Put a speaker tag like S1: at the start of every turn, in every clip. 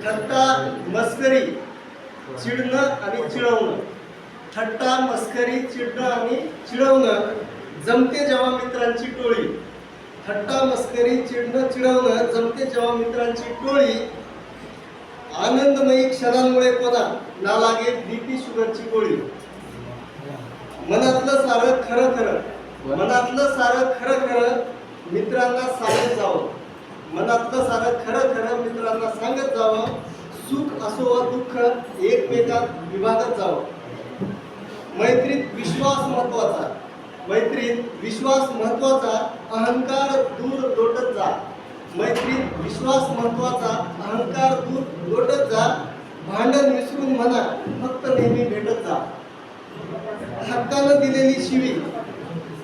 S1: थट्टा मस्करी चिडणं आणि चिडवणं. थट्टा मस्करी चिडणं आणि चिडवणं जमते जेव्हा मित्रांची टोळी. थट्टा मस्करी चिडणं चिडवणं जमते जेव्हा मित्रांची टोळी. आनंदमयी क्षणांमुळे कोणा ना लागे बीपी शुगरची गोळी. मनातलं सारं खरं खरं, मनातलं सारं खरं खरं मित्रांना सांगत जावं. मनातलं सारं खरं खरं मित्रांना सांगत जावं. सुख असो वा दुःख एकमेकात विभागत जावं. मैत्रीत विश्वास महत्वाचा, मैत्रीत विश्वास महत्वाचा, अहंकार दूर लोटत जा. मैत्रीत विश्वास महत्वाचा, अहंकार दूर लोटत जा. भांडण विसरून म्हणा फक्त नेहमी भेटत जा. हक्कानं दिलेली शिवी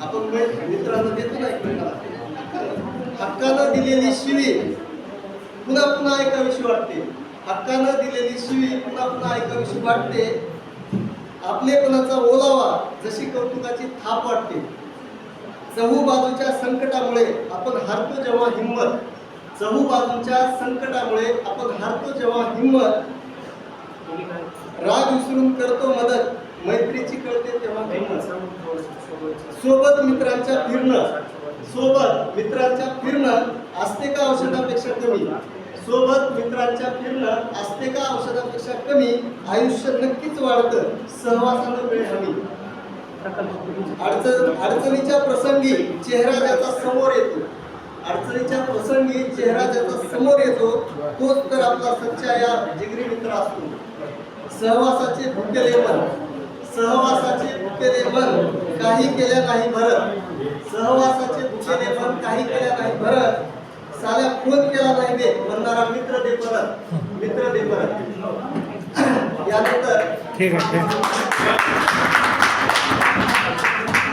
S1: आपण मित्रांना देतो ना एकमेकाला. हक्कानं दिलेली शिवी पुन्हा पुन्हा ऐकावीशी वाटते. हक्कानं दिलेली शिवी पुन्हा पुन्हा ऐकावीशी वाटते. आपलेपणाचा ओलावा जशी कौतुकाची थाप वाटते. चहूबाजूच्या संकटामुळे आपण हारतो जेव्हा हिंमत. चहूबाजूच्या संकटामुळे आपण हारतो जेव्हा हिंमत. राग विसरून करतो मदत, मैत्रीची कळते तेव्हा किंमत. सोबत मित्रांच्या फिरणं, सोबत मित्रांच्या फिरणं असते का औषधापेक्षा कमी. सोबत मित्रांच्या फिरणं असते का औषधापेक्षा कमी. आयुष्य नक्कीच वाढतं सहवासानं वेळ हवी. अडचणीच्या प्रसंगी चेहरा ज्याचा समोर येतो, अडचणीच्या प्रसंगी चेहरा ज्याचा समोर येतो तोच तर आपला सच्चा या जिगरी मित्र असतो. सहवासाचे भुकेले मन, सहवासाचे भुकेले मन काही केल्या नाही भरत. सहवासाचे भुकेले मन काही केल्या नाही भरत. साल्या फोन केला नाही दे म्हणणारा मित्र दे परत, मित्र दे परत. यानंतर
S2: ठीक आहे.